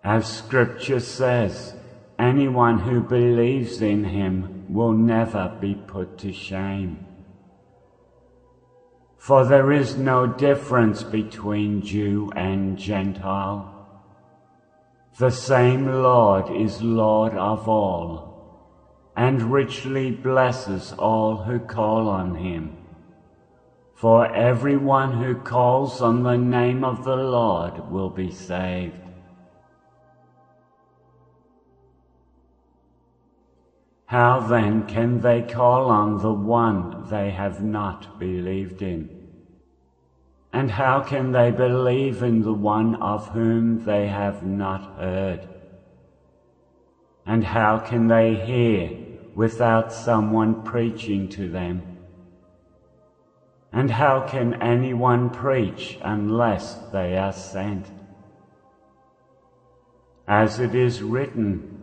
As Scripture says, anyone who believes in him will never be put to shame. For there is no difference between Jew and Gentile. The same Lord is Lord of all, and richly blesses all who call on him. For everyone who calls on the name of the Lord will be saved. How then can they call on the one they have not believed in? And how can they believe in the one of whom they have not heard? And how can they hear without someone preaching to them? And how can anyone preach unless they are sent? As it is written,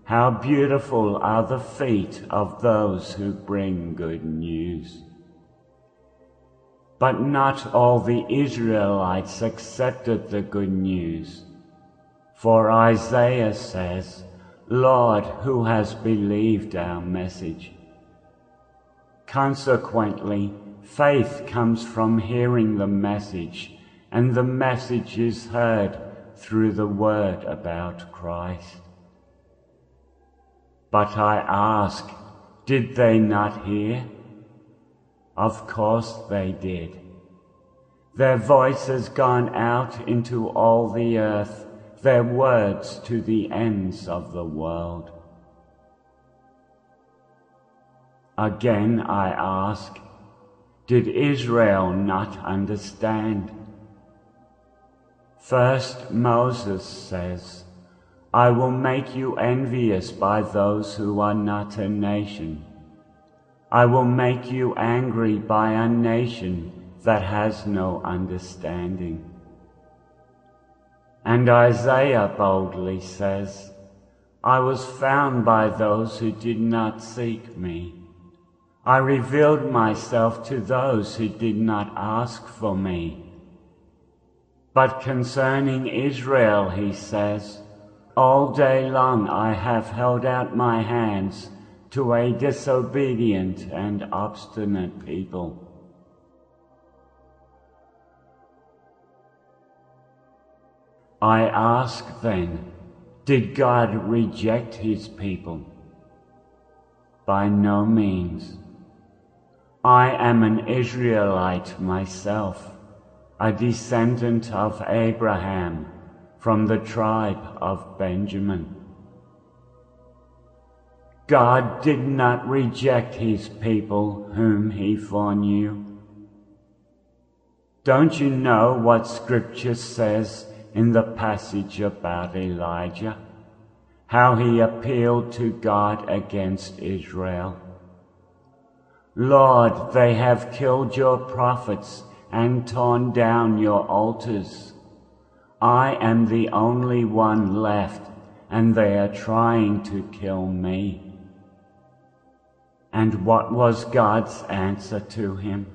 how beautiful are the feet of those who bring good news. But not all the Israelites accepted the good news. For Isaiah says, Lord, who has believed our message? Consequently, faith comes from hearing the message, and the message is heard through the word about Christ. But I ask, did they not hear? Of course they did. Their voice has gone out into all the earth, their words to the ends of the world. Again I ask, did Israel not understand? First Moses says, I will make you envious by those who are not a nation. I will make you angry by a nation that has no understanding. And Isaiah boldly says, I was found by those who did not seek me. I revealed myself to those who did not ask for me. But concerning Israel, he says, all day long I have held out my hands to a disobedient and obstinate people. I ask then, did God reject his people? By no means. I am an Israelite myself, a descendant of Abraham, from the tribe of Benjamin. God did not reject his people whom he foreknew. Don't you know what Scripture says in the passage about Elijah? How he appealed to God against Israel. Lord, they have killed your prophets and torn down your altars. I am the only one left, and they are trying to kill me. And what was God's answer to him?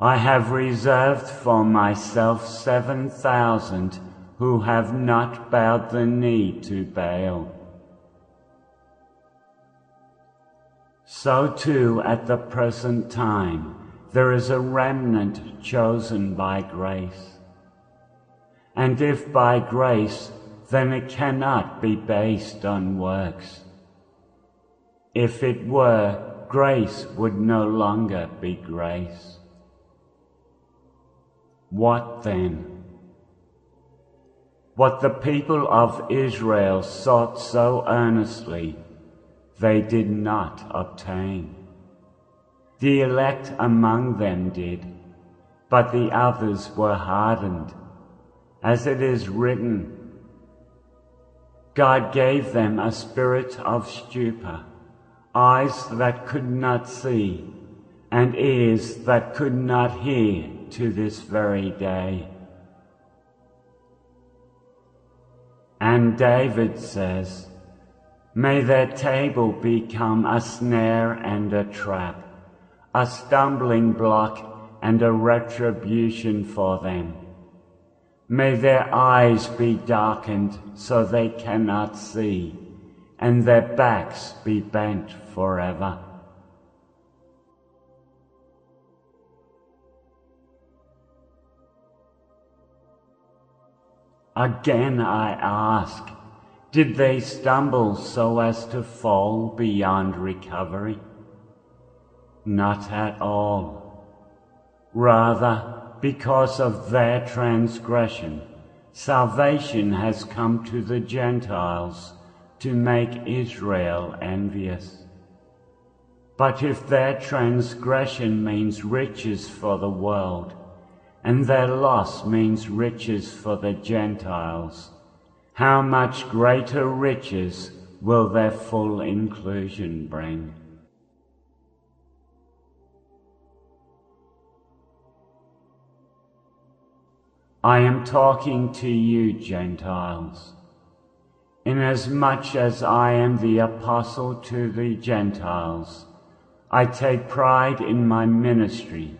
I have reserved for myself 7,000 who have not bowed the knee to Baal. So too at the present time there is a remnant chosen by grace. And if by grace, then it cannot be based on works. If it were, grace would no longer be grace. What then? What the people of Israel sought so earnestly, they did not obtain. The elect among them did, but the others were hardened. As it is written, God gave them a spirit of stupor, eyes that could not see, and ears that could not hear to this very day. And David says, may their table become a snare and a trap, a stumbling block and a retribution for them. May their eyes be darkened so they cannot see, and their backs be bent forever. Again I ask, did they stumble so as to fall beyond recovery? Not at all. Rather, because of their transgression, salvation has come to the Gentiles to make Israel envious. But if their transgression means riches for the world, and their loss means riches for the Gentiles, how much greater riches will their full inclusion bring? I am talking to you, Gentiles. Inasmuch as I am the apostle to the Gentiles, I take pride in my ministry,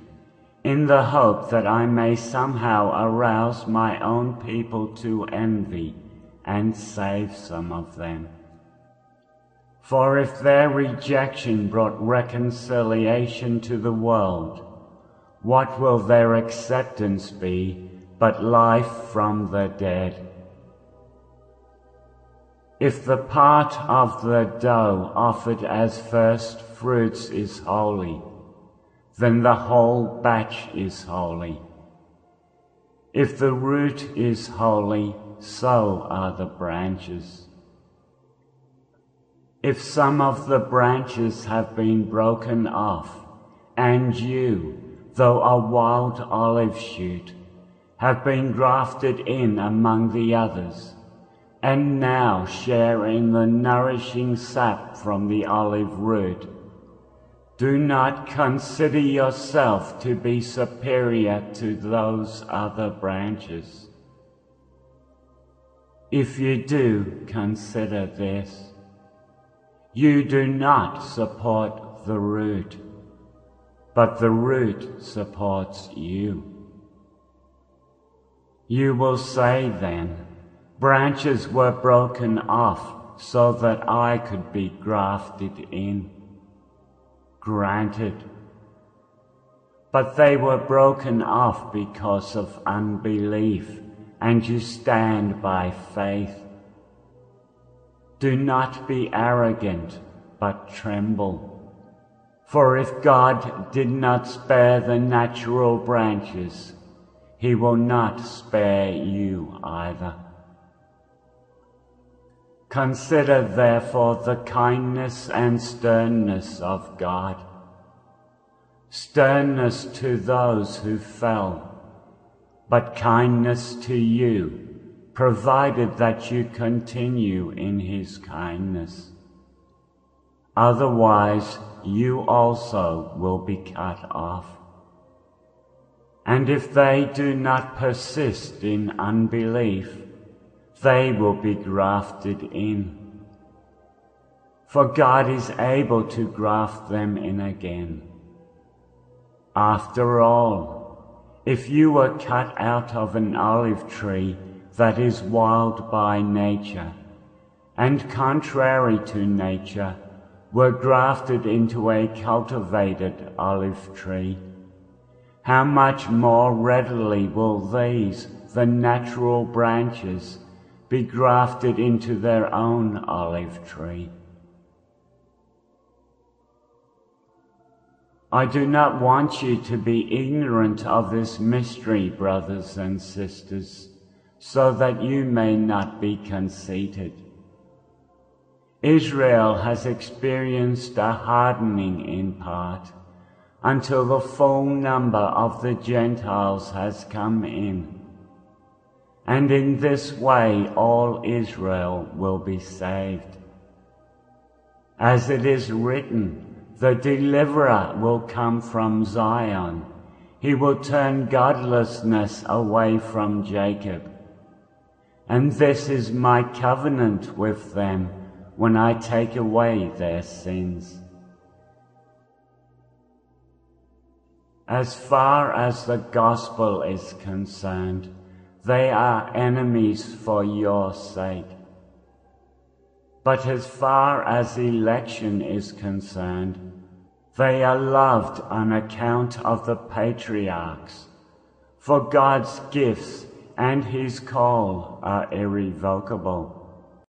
in the hope that I may somehow arouse my own people to envy and save some of them. For if their rejection brought reconciliation to the world, what will their acceptance be but life from the dead? If the part of the dough offered as first fruits is holy, then the whole batch is holy. If the root is holy, so are the branches. If some of the branches have been broken off, and you, though a wild olive shoot, have been grafted in among the others, and now share in the nourishing sap from the olive root, do not consider yourself to be superior to those other branches. If you do, consider this: you do not support the root, but the root supports you. You will say then, branches were broken off so that I could be grafted in. Granted. But they were broken off because of unbelief, and you stand by faith. Do not be arrogant, but tremble. For if God did not spare the natural branches, He will not spare you either. Consider therefore the kindness and sternness of God. Sternness to those who fell, but kindness to you, provided that you continue in His kindness. Otherwise you also will be cut off. And if they do not persist in unbelief, they will be grafted in. For God is able to graft them in again. After all, if you were cut out of an olive tree that is wild by nature, and contrary to nature, were grafted into a cultivated olive tree, how much more readily will these, the natural branches, be grafted into their own olive tree? I do not want you to be ignorant of this mystery, brothers and sisters, so that you may not be conceited. Israel has experienced a hardening in part, until the full number of the Gentiles has come in. And in this way all Israel will be saved. As it is written, the deliverer will come from Zion. He will turn godlessness away from Jacob. And this is my covenant with them when I take away their sins. As far as the gospel is concerned, they are enemies for your sake. But as far as election is concerned, they are loved on account of the patriarchs, for God's gifts and his call are irrevocable.